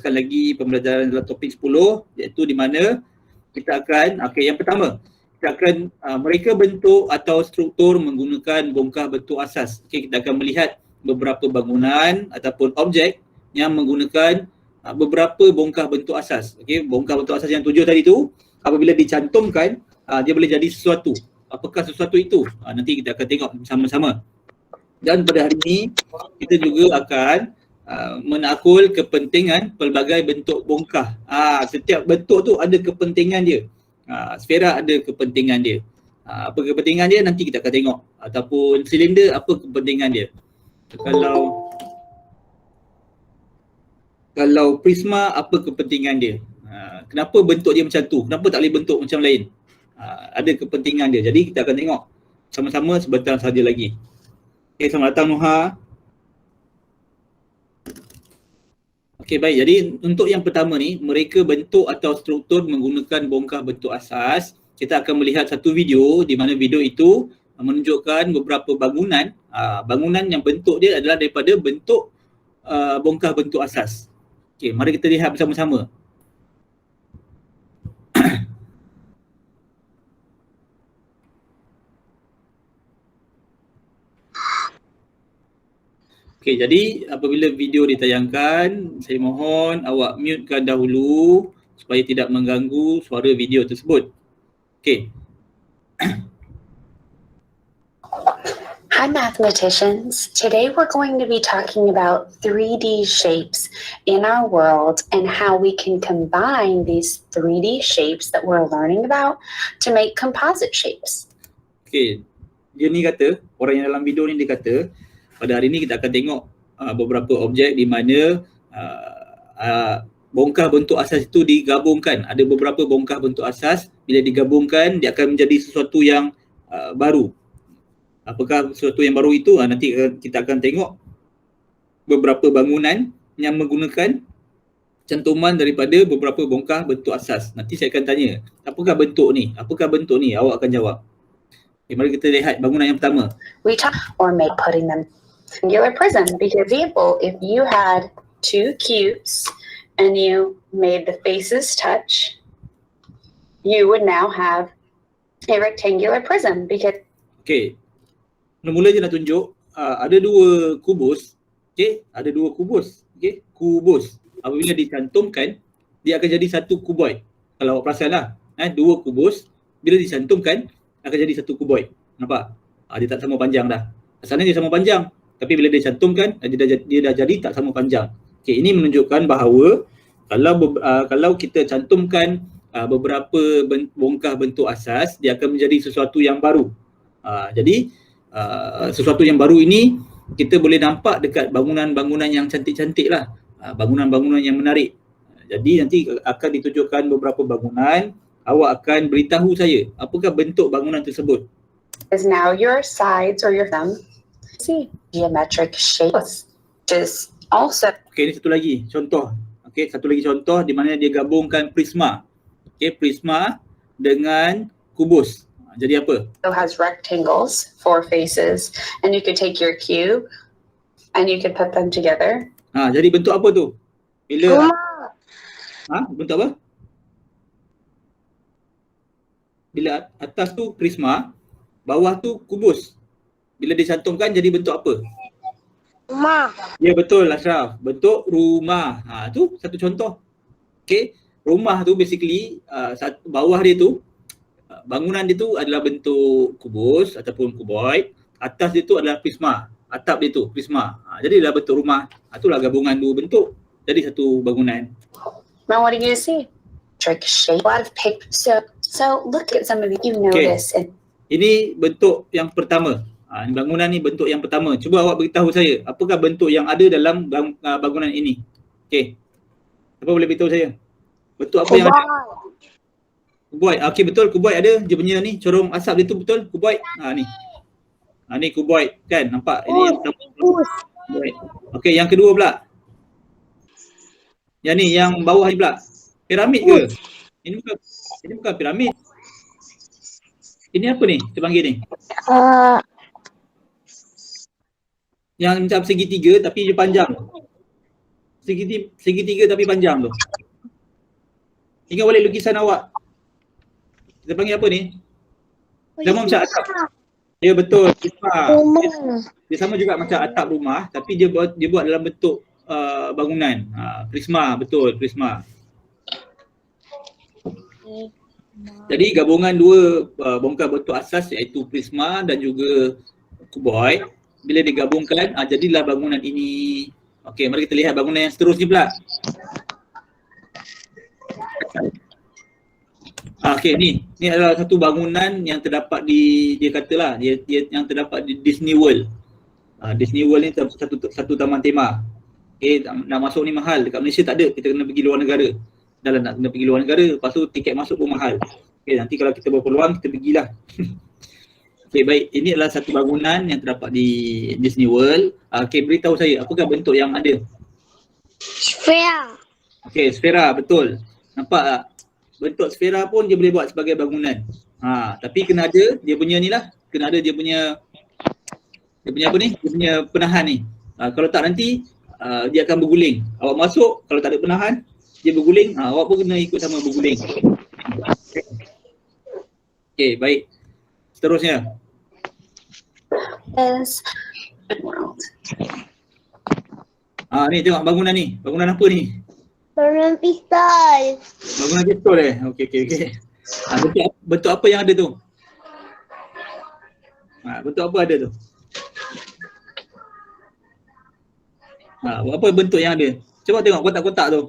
teruskan lagi pembelajaran dalam topik 10, iaitu di mana kita akan, yang pertama, kita akan mereka bentuk atau struktur menggunakan bongkah bentuk asas. Kita akan melihat beberapa bangunan ataupun objek yang menggunakan beberapa bongkah bentuk asas. Bongkah bentuk asas yang 7 tadi tu, apabila dicantumkan, dia boleh jadi sesuatu. Apakah sesuatu itu? Nanti kita akan tengok sama-sama. Dan pada hari ini, kita juga akan menakul kepentingan pelbagai bentuk bongkah. Setiap bentuk tu ada kepentingan dia. Sfera ada kepentingan dia. Apa kepentingan dia nanti kita akan tengok. Ataupun silinder, apa kepentingan dia. Kalau prisma, apa kepentingan dia. Kenapa bentuk dia macam tu? Kenapa tak boleh bentuk macam lain? Ada kepentingan dia. Jadi kita akan tengok sama-sama sebentar saja lagi. Selamat datang Nuha. Baik. Jadi untuk yang pertama ni, mereka bentuk atau struktur menggunakan bongkah bentuk asas. Kita akan melihat satu video di mana video itu menunjukkan beberapa bangunan. Bangunan yang bentuk dia adalah daripada bentuk bongkah bentuk asas. Mari kita lihat bersama-sama. Jadi apabila video ditayangkan, saya mohon awak mutekan dahulu supaya tidak mengganggu suara video tersebut. Hi mathematicians, today we're going to be talking about 3D shapes in our world and how we can combine these 3D shapes that we're learning about to make composite shapes. Dia ni kata, orang yang dalam video ni dia kata, pada hari ini kita akan tengok beberapa objek di mana bongkah bentuk asas itu digabungkan. Ada beberapa bongkah bentuk asas, bila digabungkan dia akan menjadi sesuatu yang baru. Apakah sesuatu yang baru itu? Nanti kita akan tengok beberapa bangunan yang menggunakan cantuman daripada beberapa bongkah bentuk asas. Nanti saya akan tanya, apakah bentuk ni? Apakah bentuk ni? Awak akan jawab. Mari kita lihat bangunan yang pertama. We talk or make putting them triangular prism. For example, if you had two cubes and you made the faces touch, you would now have a rectangular prism because mula je nak tunjuk ada dua kubus. Ada dua kubus. Kubus apabila dicantumkan dia akan jadi satu kuboid. Kalau awak perasanlah, dua kubus bila dicantumkan akan jadi satu kuboid. Nampak? Dia tak sama panjang dah. Asalnya dia sama panjang, tapi bila dia cantumkan dia dah jadi tak sama panjang. Ini menunjukkan bahawa kalau kita cantumkan beberapa bongkah bentuk asas, dia akan menjadi sesuatu yang baru. Jadi sesuatu yang baru ini kita boleh nampak dekat bangunan-bangunan yang cantik-cantik lah. Bangunan-bangunan yang menarik. Jadi nanti akan ditunjukkan beberapa bangunan. Awak akan beritahu saya apakah bentuk bangunan tersebut. Is now your sides or your thumb see geometric shapes is also. Ini satu lagi contoh. Satu lagi contoh di mana dia gabungkan prisma. Prisma dengan kubus. Jadi apa? So has rectangles, 4 faces, and you could take your cube and you could put them together. Jadi bentuk apa tu? Bila bentuk apa? Bila atas tu prisma, bawah tu kubus. Bila dicantumkan jadi bentuk apa? Rumah. Ya betul Ashraf, bentuk rumah. Tu satu contoh. Rumah tu basically bawah dia tu, bangunan dia tu adalah bentuk kubus ataupun kuboid. Atas dia tu adalah prisma. Atap dia tu prisma. Jadi adalah bentuk rumah. Itulah gabungan dua bentuk jadi satu bangunan. Now what do you see? Trick shape. A lot of pictures. So look at some of you notice. Ini bentuk yang pertama. Bangunan ni bentuk yang pertama. Cuba awak beritahu saya, apakah bentuk yang ada dalam bangunan ini? Siapa boleh beritahu saya? Bentuk apa yang ada? Kuboid. Betul, kuboid ada. Dia punya ni corong asap dia tu betul kuboid. Ni. Ni kuboid kan? Nampak? Ini yang pertama. Yang kedua pula. Yang ni, yang bawah ni pula. Piramid ke? Ini bukan piramid. Ini apa ni? Kita panggil ni. Yang macam segitiga tapi dia panjang. segitiga tapi panjang tu. Ingat balik lukisan awak. Kita panggil apa ni? Nama macam atap. Ya betul, prisma. Dia sama juga macam atap rumah tapi dia buat dalam bentuk bangunan. Prisma, betul, prisma. Jadi gabungan dua bongkar bentuk asas iaitu prisma dan juga kuboid, bila digabungkan jadilah bangunan ini. Okey, mari kita lihat bangunan yang seterusnya pula. Okey, ni adalah satu bangunan yang terdapat di, dia katalah dia yang terdapat di Disney World. Disney World ni satu taman tema. Okey, nak masuk ni mahal. Dekat Malaysia tak ada, kita kena pergi luar negara. Dah lah nak kena pergi luar negara, lepas tu tiket masuk pun mahal. Okey, nanti kalau kita berpeluang kita pergilah. Okey, baik. Ini adalah satu bangunan yang terdapat di Disney World. Okey, beritahu saya apakah bentuk yang ada? Sfera. Okey, sfera, betul. Nampak tak? Bentuk sfera pun dia boleh buat sebagai bangunan. Tapi kena ada dia punya ni lah, kena ada dia punya apa ni? Dia punya penahan ni. Kalau tak nanti dia akan berguling. Awak masuk, kalau tak ada penahan, dia berguling, awak pun kena ikut sama berguling. Okey, baik. Seterusnya. Is world. Ni tengok bangunan ni. Bangunan apa ni? Bangunan pistol. Bangunan pistol Okey. Bentuk apa yang ada tu? Bentuk apa ada tu? Apa bentuk yang ada? Cuba tengok kotak-kotak tu.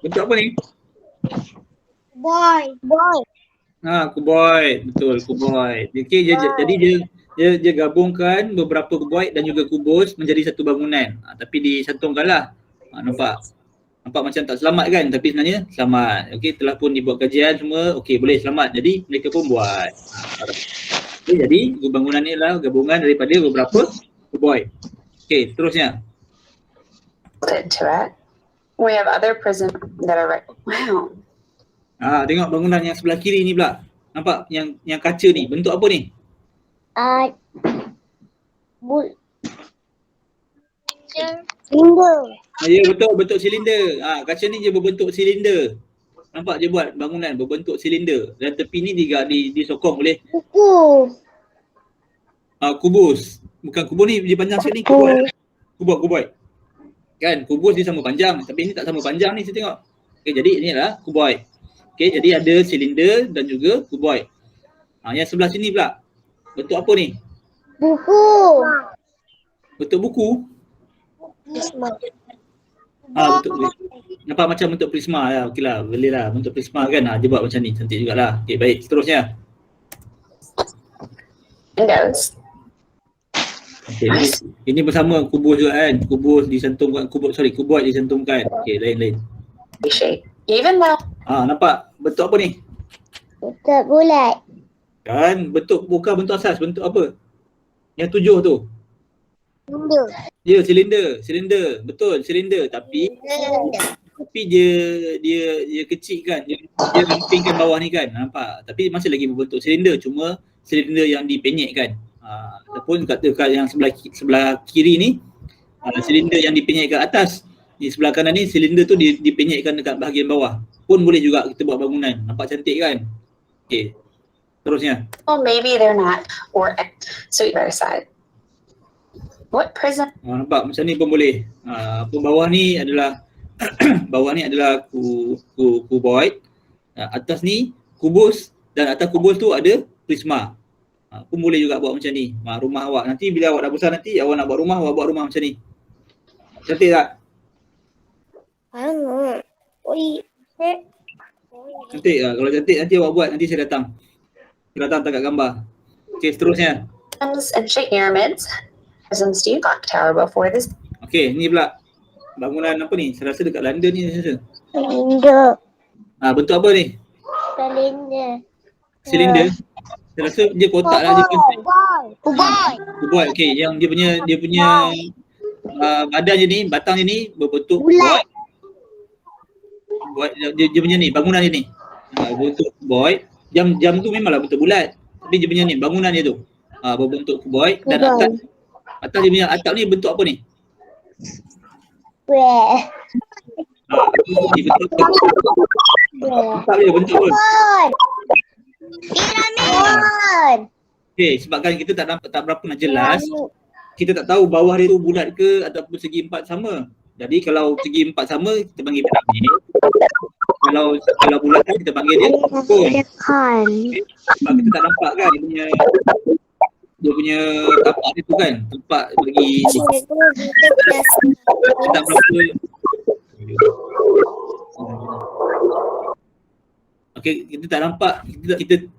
Bentuk apa ni? Boy. Kuboid. Betul, kuboid. Okey, jadi dia gabungkan beberapa kuboid dan juga kubus menjadi satu bangunan. Tapi disantungkanlah. Nampak macam tak selamat kan, tapi sebenarnya selamat. Okey, telah pun dibuat kajian semua, okey boleh selamat. Jadi mereka pun buat. Okay, jadi bangunan ni adalah gabungan daripada beberapa kuboid. Okey, terusnya. Into it. We have other prisms that are right. Wow. Tengok bangunan yang sebelah kiri ni pula. Nampak yang kaca ni, bentuk apa ni? Silinder. Ya betul, bentuk silinder. Kaca ni dia berbentuk silinder. Nampak dia buat bangunan berbentuk silinder dan tepi ni disokong oleh Buku. kubus. Bukan kubus ni dia panjang sikit ni, kuboid. Kan kubus dia sama panjang tapi ini tak sama panjang ni, saya tengok. Okey, jadi ini adalah kuboid. Okey, jadi ada silinder dan juga kuboid. Yang sebelah sini pula. Bentuk apa ni? Buku. Bentuk buku. Bentuk nampak macam bentuk prisma lah. Okeylah, boleh lah bentuk prisma kan. Dia buat macam ni, cantik jugalah. Okey, baik. Seterusnya. Windows. Okey, ini bersama kubus juga kan. Kubus disantungkan, kuboid disantungkan. Okey, lain-lain. Shape. Even though Nampak bentuk apa ni? Bentuk bulat. Kan bukan bentuk asas, bentuk apa? Yang 7 tu. Silinder. Ya, silinder. Betul, silinder tapi dia kecil kan. Dia rampingkan bawah ni kan. Nampak? Tapi masih lagi berbentuk silinder, cuma silinder yang dipenyekkan. Ataupun kata yang sebelah kiri ni silinder yang dipenyekkan atas. Di sebelah kanan ni silinder tu dipenyekkan dekat bahagian bawah. Pun boleh juga kita buat bangunan. Nampak cantik kan? Okey. Terusnya. well, maybe they're not, or so either side. What prism? Nampak macam ni pun boleh. Bawah ni adalah kuboid. Atas ni kubus dan atas kubus tu ada prisma. Pun boleh juga buat macam ni. Rumah awak nanti bila awak dah besar nanti awak nak buat rumah, awak buat rumah macam ni. Cantik tak? Cantik lah. Kalau cantik nanti awak buat, nanti saya datang. Saya datang tangkap gambar. Okey, seterusnya. And shape pyramids. Prisms do you clock tower before this? Okey, ni pula bangunan apa ni? Saya rasa dekat London ni saya rasa. Silinder. Bentuk apa ni? Silinder. Saya rasa dia kotak lah, dia kuboid. Okey, yang dia punya badan je ni, batang je ni berbentuk Bulat. kuboid. Dia punya ni, bangunan dia ni. Bentuk kuboid. Jam tu memanglah bentuk bulat. Tapi dia punya ni, bangunan dia tu. Berbentuk kuboid dan Kuboid. atas dia punya atap ni bentuk apa ni? Square. Ni bentuk apa? Atap dia bentuk apa? Piramid. Piramid. Okey, sebabkan kita tak berapa nak jelas, kita tak tahu bawah dia tu bulat ke ataupun segi empat sama. Jadi kalau segi empat sama kita panggil piramid. Kalau bulat kan kita panggil dia kon. Sebab kita tak nampak kan dia punya tapak dia tu kan, tempat bagi tak berapa. Okey, kita tak nampak,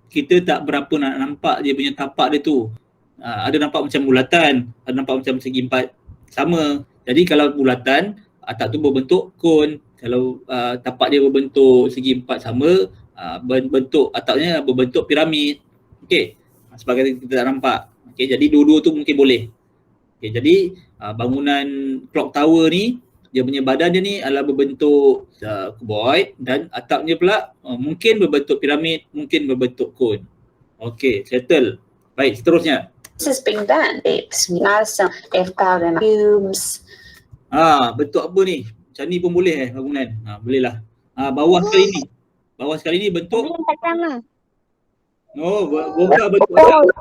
kita tak berapa nak nampak dia punya tapak dia tu. Ada nampak macam bulatan, ada nampak macam segi empat sama. Jadi kalau bulatan, atap tu berbentuk kon. Kalau tapak dia berbentuk segi empat sama, bentuk atapnya berbentuk piramid. Okey, sebagai kita tak nampak. Okey, jadi dua-dua tu mungkin boleh. Okey, jadi bangunan clock tower ni, dia punya badan dia ni adalah berbentuk kuboid dan atapnya pula mungkin berbentuk piramid, mungkin berbentuk kon. Okey, settle. Baik, seterusnya. This is being done. It's not some if cloud and cubes. Bentuk apa ni? Macam ni pun boleh bangunan. Boleh lah. Bawah sekali ni. Bawah sekali ni bentuk. Bongkar bentuk asap.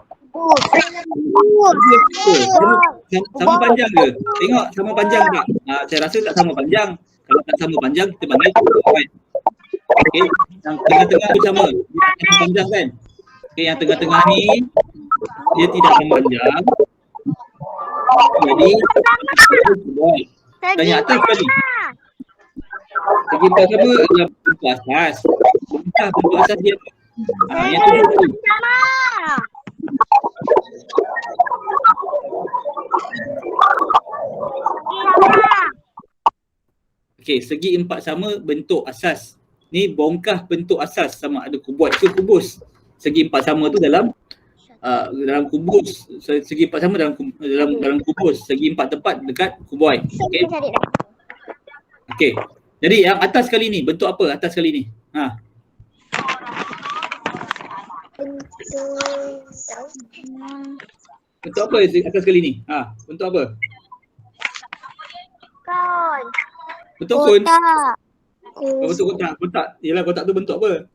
Sama panjang ke? Tengok sama panjang tak? Saya rasa tak sama panjang. Kalau tak sama panjang, kita panggil kuboid. Okey, yang tengah-tengah tu sama. Dia tak sama panjang kan? Okey, yang tengah-tengah ni dia tidak sama panjang. Jadi kuboid. Dan yang atas sekali. Segi empat sama adalah bentuk asas. Bentuk asas dia. Yang tujuh tadi. Okey, segi empat sama bentuk asas. Ni bongkah bentuk asas sama ada kuboid ke kubus. Segi empat sama tu dalam kubus. Segi empat sama dalam kubus. Segi empat tepat dekat kuboid. Okey. Okey. Jadi yang atas kali ni bentuk apa atas kali ni? Bentuk apa atas kali ni? Bentuk apa? Kon. Bentuk kon. Kotak. Bentuk kotak. Kotak. Yalah, kotak tu bentuk apa?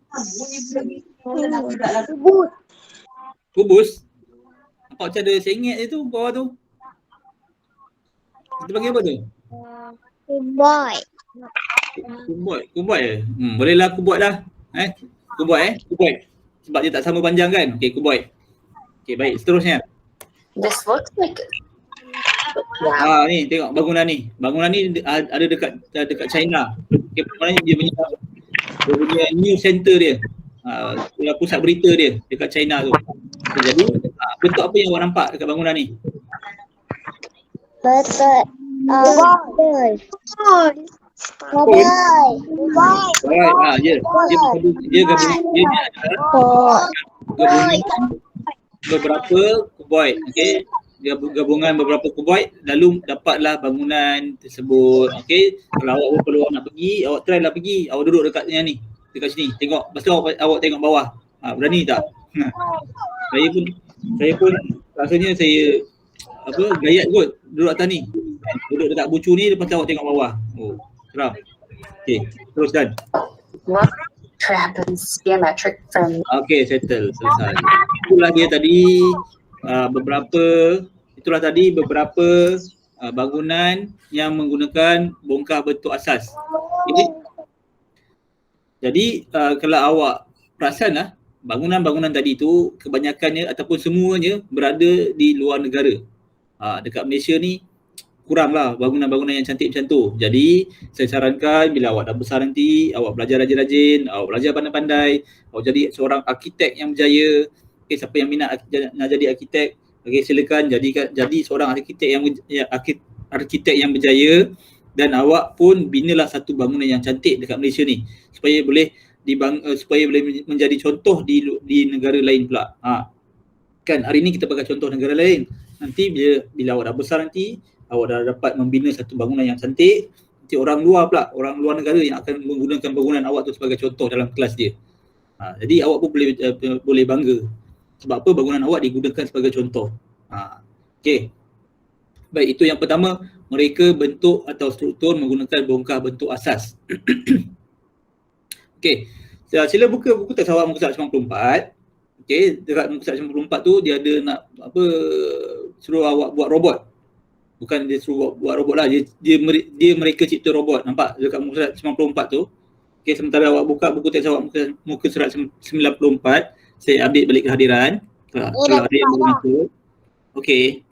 Kubus. Kubus. Nampak macam ada sengit je tu bawah tu. Kita panggil apa tu? Kuboid. Kuboid. Bolehlah kuboid lah. Kuboid. Sebab dia tak sama panjang kan? Okey, kuboid. Okey, baik. Seterusnya. This looks like Ni tengok bangunan ni. Bangunan ni ada dekat China. Okey, bangunan ni dia punya news center dia. Pusat berita dia dekat China tu. Jadi bentuk apa yang awak nampak dekat bangunan ni? Betul. Kuboid. Dia gabungan beberapa kuboid. Okey, gabungan beberapa kuboid lalu dapatlah bangunan tersebut. Okey, kalau awak perlu nak pergi, awak try lah pergi. Awak duduk dekat ni, dekat sini. Tengok, lepas tu awak tengok bawah. Berani tak? Saya pun rasanya saya gayat kot duduk atas ni. Duduk dekat bucu ni, lepas tu awak tengok bawah. Seram. Okey, teruskan. happens geometric from. Okey, settle, selesai. Itulah dia tadi beberapa bangunan yang menggunakan bongkar bentuk asas. Jadi kalau awak perasan lah, bangunan-bangunan tadi tu kebanyakannya ataupun semuanya berada di luar negara. Dekat Malaysia ni kuranglah bangunan-bangunan yang cantik macam tu. Jadi saya sarankan bila awak dah besar nanti, awak belajar rajin-rajin, awak belajar pandai-pandai, awak jadi seorang arkitek yang berjaya. Okey, siapa yang minat nak jadi arkitek, okey, silakan jadi seorang arkitek yang berjaya, dan awak pun binalah satu bangunan yang cantik dekat Malaysia ni supaya boleh menjadi contoh di negara lain pula. Kan hari ni kita pakai contoh negara lain. Nanti bila awak dah besar nanti, awak dah dapat membina satu bangunan yang cantik, nanti orang luar negara yang akan menggunakan bangunan awak tu sebagai contoh dalam kelas dia. Jadi awak pun boleh bangga. Sebab apa? Bangunan awak digunakan sebagai contoh. Okey. Baik, itu yang pertama, mereka bentuk atau struktur menggunakan bongkah bentuk asas. Okey. Sila buka buku teks awak muka surat 94. Okey, dekat muka surat 94 tu dia ada nak apa, suruh awak buat robot. Bukan dia suruh buat robot lah, dia mereka cipta robot. Nampak dekat muka surat 94 tu. Okey, sementara awak buka buku teks awak muka surat 94, saya update balik kehadiran. Kalau ada yang belum masuk. Okey.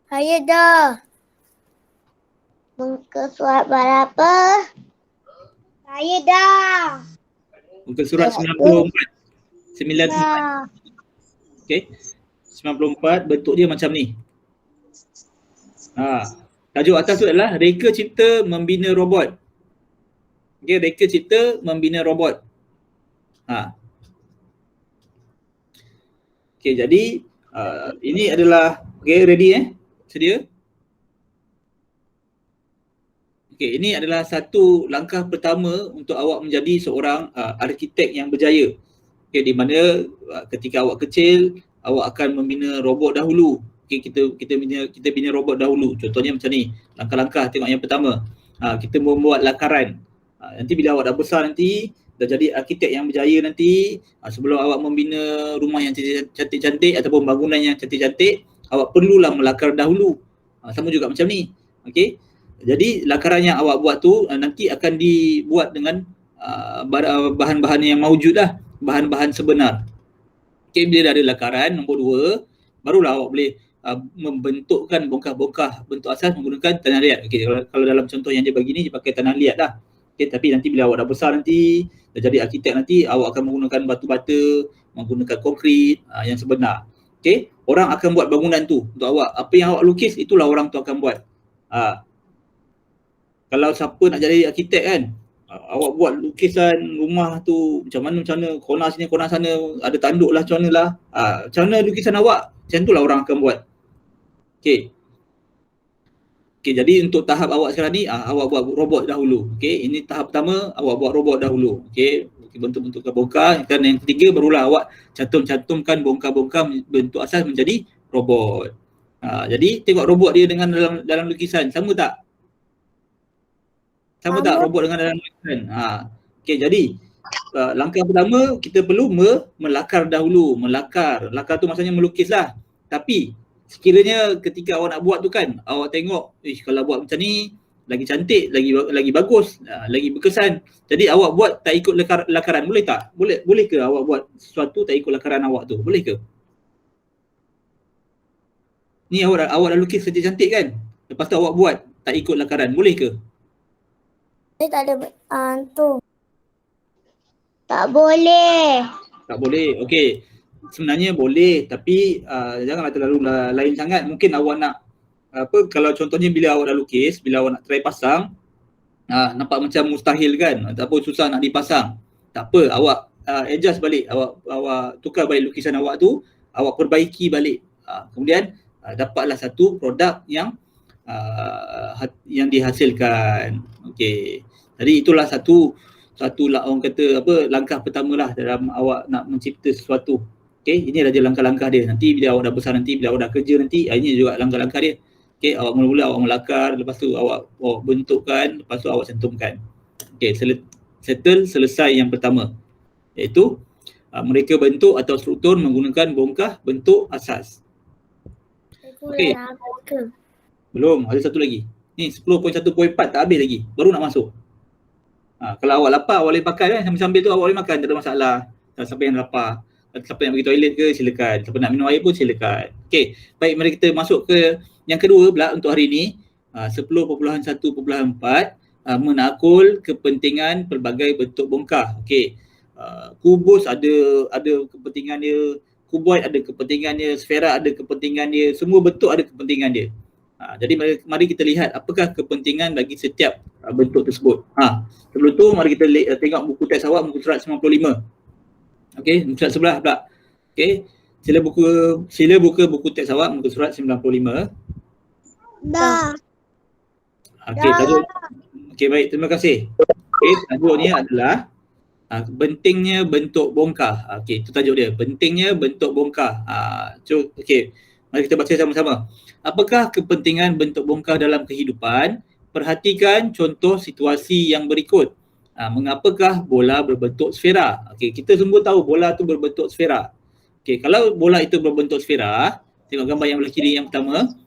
Saya dah. Muka surat berapa? Saya dah. Muka surat 94. 94. Dah. Okey. 94 bentuk dia macam ni. Tajuk atas tu adalah reka cipta membina robot. Okey, reka cipta membina robot. Okey, jadi ini adalah ready sedia? Okey, ini adalah satu langkah pertama untuk awak menjadi seorang arkitek yang berjaya. Okey, di mana ketika awak kecil, awak akan membina robot dahulu. Okey, kita bina robot dahulu. Contohnya macam ni. Langkah-langkah, tengok yang pertama. Kita membuat lakaran. Nanti bila awak dah besar nanti, dah jadi arkitek yang berjaya nanti, sebelum awak membina rumah yang cantik-cantik ataupun bangunan yang cantik-cantik, awak perlulah melakar dahulu. Sama juga macam ni. Okey. Jadi lakaran yang awak buat tu nanti akan dibuat dengan bahan-bahan yang maujud lah, bahan-bahan sebenar. Okey, bila dah ada lakaran nombor 2, barulah awak boleh membentukkan bongkah-bongkah bentuk asas menggunakan tanah liat. Okey, kalau dalam contoh yang dia bagi ni dia pakai tanah liat lah. Okey, tapi nanti bila awak dah besar nanti, dah jadi arkitek nanti, awak akan menggunakan batu bata, menggunakan konkrit yang sebenar. Okey, orang akan buat bangunan tu untuk awak. Apa yang awak lukis itulah orang tu akan buat. Kalau siapa nak jadi arkitek kan, awak buat lukisan rumah tu macam mana, corner sini, corner sana, ada tanduk lah, macam mana lah. Macam mana lukisan awak, macam tu lah orang akan buat. Okey. Okey, jadi untuk tahap awak sekarang ni, awak buat robot dahulu. Okey, ini tahap pertama, awak buat robot dahulu. Okey, bentuk-bentuk bongkar. Dan yang ketiga barulah awak cantumkan bongkar-bongkar bentuk asas menjadi robot. Jadi tengok robot dia dengan dalam lukisan, sama tak? Sama tak robot dengan dalam lukisan? Okey, jadi langkah pertama kita perlu melakar dahulu. Lakar tu maksudnya melukis lah. Tapi sekiranya ketika awak nak buat tu kan, awak tengok, kalau buat macam ni lagi cantik, lagi bagus, lagi berkesan. Jadi awak buat tak ikut lakaran, boleh tak? Boleh ke awak buat sesuatu tak ikut lakaran awak tu? Boleh ke? Ni awak dah lukis cantik kan? Lepas tu awak buat tak ikut lakaran, boleh ke? Saya tak ada tu. Tak boleh. Tak boleh. Okey. Sebenarnya boleh, tapi janganlah terlalu lain sangat. Mungkin awak nak kalau contohnya bila awak dah lukis, bila awak nak try pasang, nampak macam mustahil kan, ataupun susah nak dipasang. Tak apa, awak adjust balik, awak tukar balik lukisan awak tu, awak perbaiki balik. Kemudian dapatlah satu produk yang dihasilkan. Okey. Jadi itulah satu orang kata langkah pertamalah dalam awak nak mencipta sesuatu. Okey, ini adalah langkah-langkah dia. Nanti bila awak dah besar nanti, bila awak dah kerja nanti, ini juga langkah-langkah dia. Okey, awak mula-mula awak melakar, lepas tu awak bentukkan, lepas tu awak cantumkan. Okey, selesai yang pertama. Iaitu mereka bentuk atau struktur menggunakan bongkah bentuk asas. Okey. Belum, ada satu lagi. Ni 10.1.4 tak habis lagi. Baru nak masuk. Kalau awak lapar, awak boleh pakai kan. Sambil-sambil tu awak boleh makan, tak ada masalah. Siapa yang lapar, siapa yang pergi toilet ke, silakan. Siapa nak minum air pun silakan. Okey, baik, mari kita masuk ke yang kedua pula untuk hari ini. 10.1.4 menakul kepentingan pelbagai bentuk bongkah. Okey. Kubus ada kepentingan dia, kuboid ada kepentingan dia, sfera ada kepentingan dia, semua bentuk ada kepentingan dia. Jadi mari kita lihat apakah kepentingan bagi setiap bentuk tersebut. Sebelum tu mari kita tengok buku teks awak muka surat 95. Okey, muka surat sebelah pula. Okey, sila buka buku teks awak muka surat 95. Dah. Okey, tajuk Okey, baik, terima kasih. Okey, tajuk ni adalah pentingnya bentuk bongkar. Okey, itu tajuk dia. Pentingnya bentuk bongkar. Okey, mari kita baca sama-sama. Apakah kepentingan bentuk bongkar dalam kehidupan? Perhatikan contoh situasi yang berikut. Mengapakah bola berbentuk sfera? Okey, kita semua tahu bola tu berbentuk sfera. Okey, kalau bola itu berbentuk sfera, tengok gambar yang belah kiri yang pertama.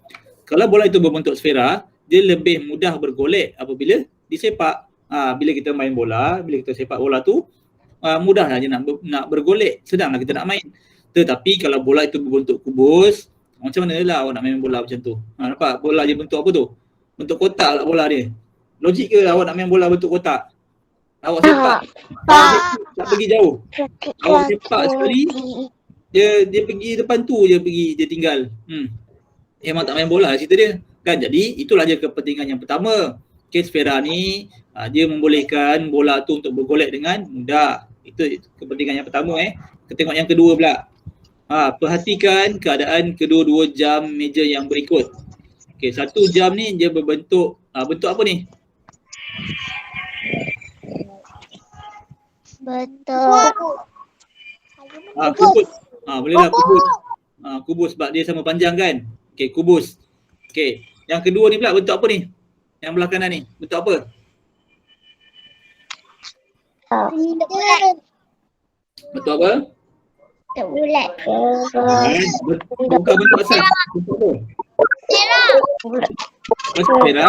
Kalau bola itu berbentuk sfera, dia lebih mudah bergolek apabila disepak. Bila kita main bola, bila kita sepak bola tu, mudahlah je nak bergolek, senanglah kita nak main. Tetapi kalau bola itu berbentuk kubus, macam mana lah awak nak main bola macam tu? Nampak bola dia bentuk apa tu? Bentuk kotak lah bola dia. Logik ke awak nak main bola bentuk kotak? Awak sepak, tak pergi jauh. Awak sepak sekali, dia pergi depan tu je pergi, dia tinggal. Memang tak main bola cerita dia. Kan, jadi itulah je kepentingan yang pertama. Okay, sfera ni dia membolehkan bola tu untuk bergolek dengan mudah. Itu kepentingan yang pertama. Kita tengok yang kedua pula. Perhatikan keadaan kedua-dua jam meja yang berikut. Okay, satu jam ni dia berbentuk bentuk apa ni? Bentuk. Kubus. Bolehlah kubus. Kubus sebab dia sama panjang kan. Okay, kubus. Okay, yang kedua ni pula bentuk apa ni? Yang belah kanan ni, bentuk apa? Bentuk apa? Tak bulat. Bukan bentuk asal. Bentuk apa? Sfera. Bukan sfera.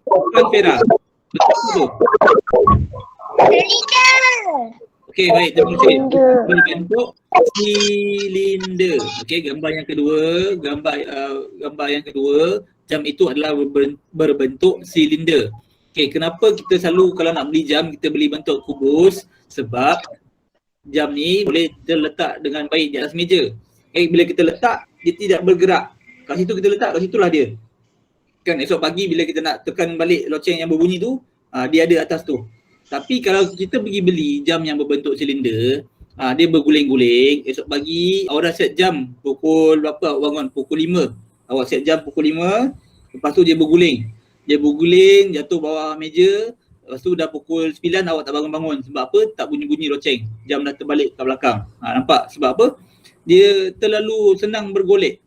Bukan sfera. Bentuk apa tu? Silinder. Okey, baik. Terima kasih. Berbentuk silinder. Okey, gambar yang kedua. Gambar yang kedua. Jam itu adalah berbentuk silinder. Okey, kenapa kita selalu kalau nak beli jam, kita beli bentuk kubus? Sebab jam ni boleh kita letak dengan baik di atas meja. Bila kita letak, dia tidak bergerak. Kat situ kita letak, kat situlah dia. Kan esok pagi bila kita nak tekan balik loceng yang berbunyi tu, dia ada atas tu. Tapi kalau kita pergi beli jam yang berbentuk silinder, dia berguling-guling. Esok pagi awak dah set jam pukul berapa awak bangun? Pukul 5. Awak set jam pukul 5, lepas tu dia berguling. Dia berguling, jatuh bawah meja. Lepas tu dah pukul 9 awak tak bangun-bangun. Sebab apa? Tak bunyi-bunyi loceng. Jam dah terbalik ke belakang. Nampak? Sebab apa? Dia terlalu senang bergolek.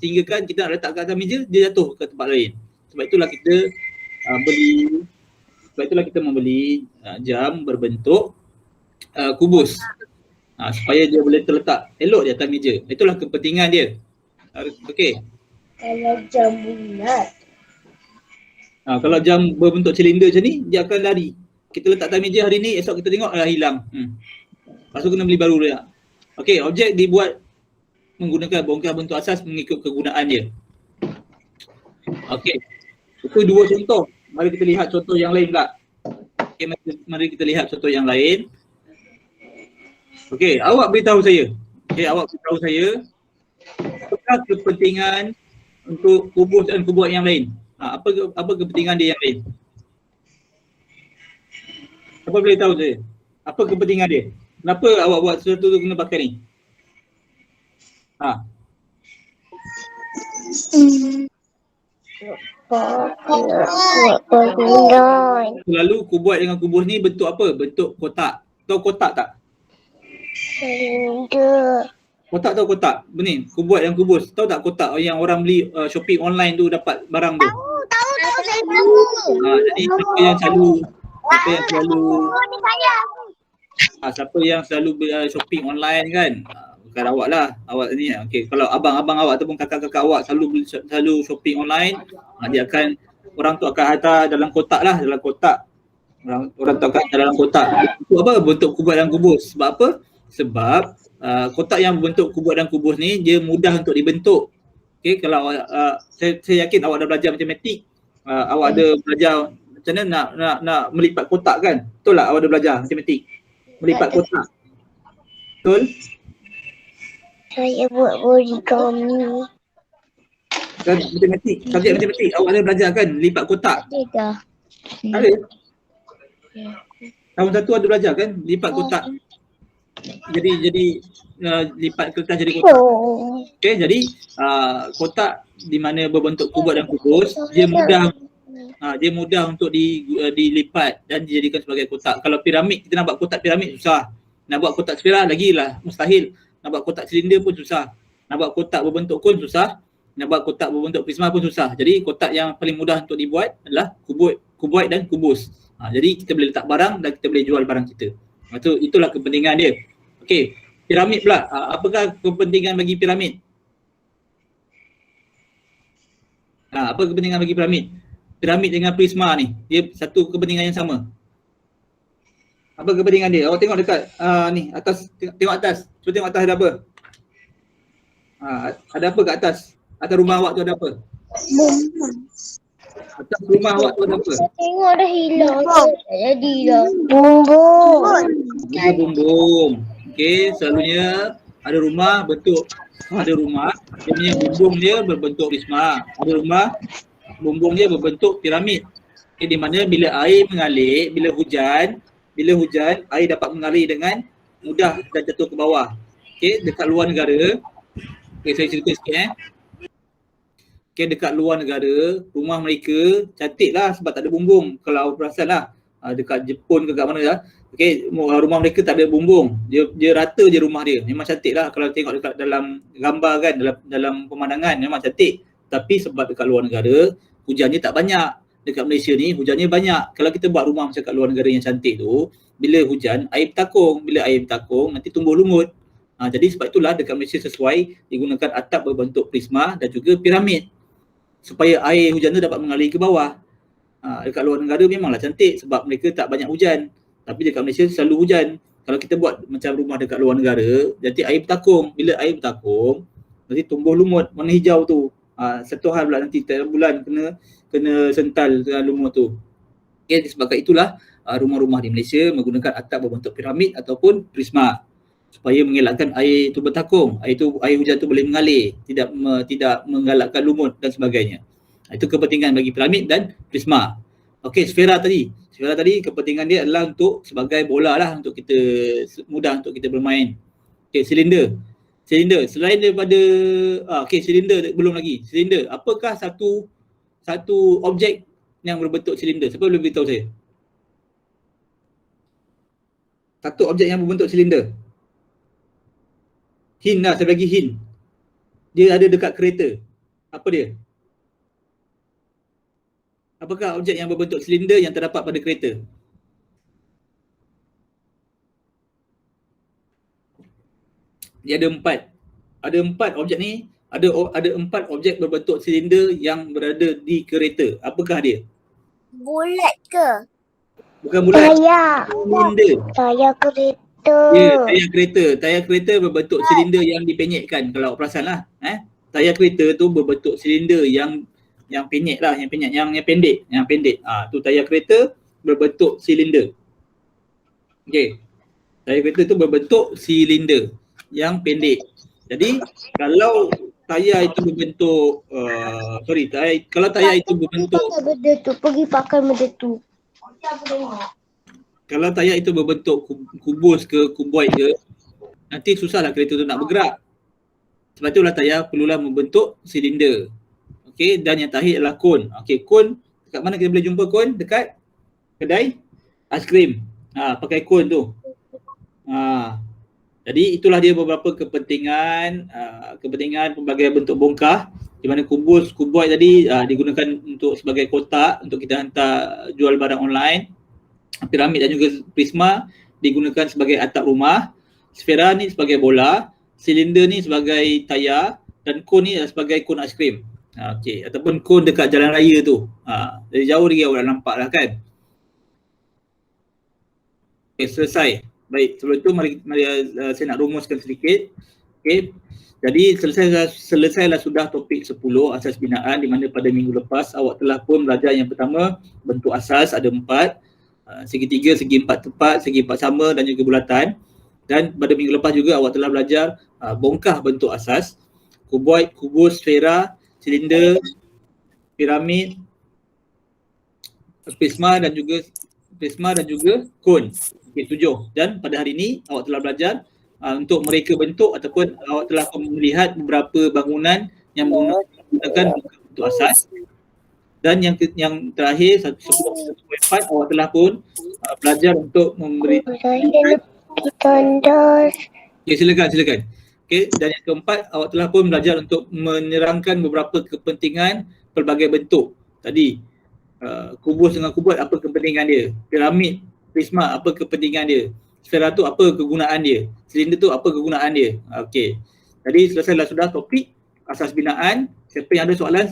Sehingga kan kita nak letak kat atas meja, dia jatuh ke tempat lain. Sebab itulah kita membeli jam berbentuk kubus. Supaya dia boleh terletak elok di atas meja. Itulah kepentingan dia. Okey. Kalau jam bulat. Kalau jam berbentuk silinder macam ni, dia akan lari. Kita letak atas meja hari ni, esok kita tengok dah hilang. Lepas tu kena beli baru dia. Okey, objek dibuat menggunakan bongkar bentuk asas mengikut kegunaan dia. Okey. Itu dua contoh. Mari kita lihat contoh yang lain pula. Okey, mari kita lihat contoh yang lain. Okey, awak beritahu saya. Apakah kepentingan untuk kubus dan kubus yang lain? Apa kepentingan dia yang lain? Apa boleh tahu saya? Apa kepentingan dia? Kenapa awak buat sesuatu tu kena pakai ni? Lalu kubuat dengan kubus ni bentuk apa? Bentuk kotak. Tahu kotak tak? Silinder. Kotak tahu kotak? Benih, kubuat yang kubus. Tahu tak kotak yang orang beli shopping online tu dapat barang tu? Tahu saya tahu. Jadi siapa yang selalu siapa yang selalu shopping online kan? Bukan awak lah. Awak ni okey, kalau abang-abang awak ataupun kakak-kakak awak selalu shopping online, dia akan orang tu akan hantar dalam kotak lah, dalam kotak. Orang tu akan hantar dalam kotak. Itu apa? Bentuk kubuat dan kubus. Sebab apa? Sebab kotak yang berbentuk kubus dan kubus ni dia mudah untuk dibentuk. Okey, kalau saya yakin awak dah belajar matematik, awak ada belajar macam mana nak melipat kotak kan? Betul tak awak ada belajar matematik? Melipat kotak. Betul? Saya buat origami. Kan matematik, subjek matematik awak ada belajar kan lipat kotak? Tidak. Ada? Tahun 1 ada belajar kan lipat kotak. Jadi lipat kertas jadi kotak. Okey, jadi kotak di mana berbentuk kubus dan kubus dia mudah Dia mudah untuk dilipat dan dijadikan sebagai kotak. Kalau piramid, kita nak buat kotak piramid susah. Nak buat kotak sfera lagilah mustahil. Nak buat kotak silinder pun susah. Nak buat kotak berbentuk kon susah. Nak buat kotak berbentuk prisma pun susah. Jadi kotak yang paling mudah untuk dibuat adalah kuboid dan kubus. Jadi kita boleh letak barang dan kita boleh jual barang kita. Itulah kepentingan dia. Okey, piramid pula. Apakah kepentingan bagi piramid? Apa kepentingan bagi piramid? Piramid dengan prisma ni, dia satu kepentingan yang sama. Apa kepentingan dia? Awak tengok dekat ni atas, tengok atas. Cuba tengok atas ada apa? Ada apa kat atas? Atas rumah awak tu ada apa? Atas rumah awak tu ada apa? Tengok dah hilang. Jadi dah. Bumbung. Dia bumbung. Okey, selalunya ada rumah bentuk, ada rumah dia punya bumbung dia berbentuk prisma. Ada rumah bumbung dia berbentuk piramid. Okay, di mana bila air mengalir, bila hujan air dapat mengalir dengan mudah dan jatuh ke bawah. Okey, dekat luar negara, saya cerita sikit dekat luar negara, rumah mereka cantik lah sebab tak ada bumbung. Kalau awak perasan lah, dekat Jepun ke kat mana lah, rumah mereka tak ada bumbung. Dia rata je rumah dia. Memang cantik lah kalau tengok dekat dalam gambar kan, dalam pemandangan memang cantik. Tapi sebab dekat luar negara, hujannya tak banyak. Dekat Malaysia ni hujannya banyak. Kalau kita buat rumah macam kat luar negara yang cantik tu, bila hujan air bertakung. Bila air bertakung nanti tumbuh lumut. Jadi sebab itulah dekat Malaysia sesuai digunakan atap berbentuk prisma dan juga piramid. Supaya air hujan tu dapat mengalir ke bawah. Dekat luar negara memanglah cantik sebab mereka tak banyak hujan. Tapi dekat Malaysia selalu hujan. Kalau kita buat macam rumah dekat luar negara, jadi air bertakung. Bila air bertakung, nanti tumbuh lumut warna hijau tu. Satu hal pula nanti tiap bulan kena sental dengan lumut tu. Okay, disebabkan itulah rumah-rumah di Malaysia menggunakan atap berbentuk piramid ataupun prisma supaya mengelakkan air tu bertakung. Air hujan tu boleh mengalir, tidak menggalakkan lumut dan sebagainya. Itu kepentingan bagi piramid dan prisma. Okey, sfera tadi kepentingan dia adalah untuk sebagai bola lah, untuk kita mudah untuk kita bermain. Okey, silinder selain daripada silinder belum lagi. Silinder, apakah satu objek yang berbentuk silinder? Siapa boleh beritahu saya? Satu objek yang berbentuk silinder. Hint lah, saya bagi hint. Dia ada dekat kereta. Apa dia? Apakah objek yang berbentuk silinder yang terdapat pada kereta? Dia ada empat. Ada empat objek ni. Ada empat objek berbentuk silinder yang berada di kereta. Apakah dia? Bulat ke? Bukan bulat. Tayar. Silinder. Tayar kereta. Ya, tayar kereta. Tayar kereta berbentuk silinder yang dipenyekkan. Kalau awak perasan lah. Tayar kereta tu berbentuk silinder yang penyek lah. Yang pendek. Tu tayar kereta berbentuk silinder. Okey. Tayar kereta tu berbentuk silinder yang pendek. Jadi kalau tayar itu berbentuk kalau tayar itu berbentuk, benda tu, pergi pakai benda tu. kalau tayar itu berbentuk kubus ke kuboid ke, nanti susahlah kereta tu nak bergerak. Sebab itulah tayar perlulah membentuk silinder. Okey, dan yang terakhir adalah kon. Okey, kon dekat mana kita boleh jumpa kon? Dekat kedai aiskrim. Pakai kon tu. Jadi itulah dia beberapa kepentingan pelbagai bentuk bongkah, di mana kubus, kuboid tadi digunakan untuk sebagai kotak untuk kita hantar jual barang online. Piramid dan juga prisma digunakan sebagai atap rumah. Sfera ni sebagai bola, silinder ni sebagai tayar dan kon ni sebagai kon aiskrim. Okey, ataupun kon dekat jalan raya tu. Dari jauh lagi awak dah nampak lah kan. Okey, selesai. Baik, sebelum itu mari saya nak rumuskan sedikit. Okey. Jadi selesailah sudah topik 10 asas binaan, di mana pada minggu lepas awak telah pun belajar yang pertama bentuk asas ada 4, segitiga, segi 4 tepat, segi 4 sama dan juga bulatan. Dan pada minggu lepas juga awak telah belajar bongkah bentuk asas, kuboid, kubus, sfera, silinder, piramid, prisma dan juga kon. Okey, 7. Dan pada hari ini awak telah belajar untuk mereka bentuk ataupun awak telah melihat beberapa bangunan yang menggunakan bentuk asas. Dan yang terakhir 1.4 awak telah pun belajar untuk memberi. Okay, silakan. Okay, dan yang keempat, awak telah pun belajar untuk menerangkan beberapa kepentingan pelbagai bentuk. Tadi kubus dengan kubus apa kepentingan dia, piramid, prisma apa kepentingan dia, sfera tu apa kegunaan dia, silinder tu apa kegunaan dia. Okey. Jadi selesailah sudah topik asas binaan. Siapa yang ada soalan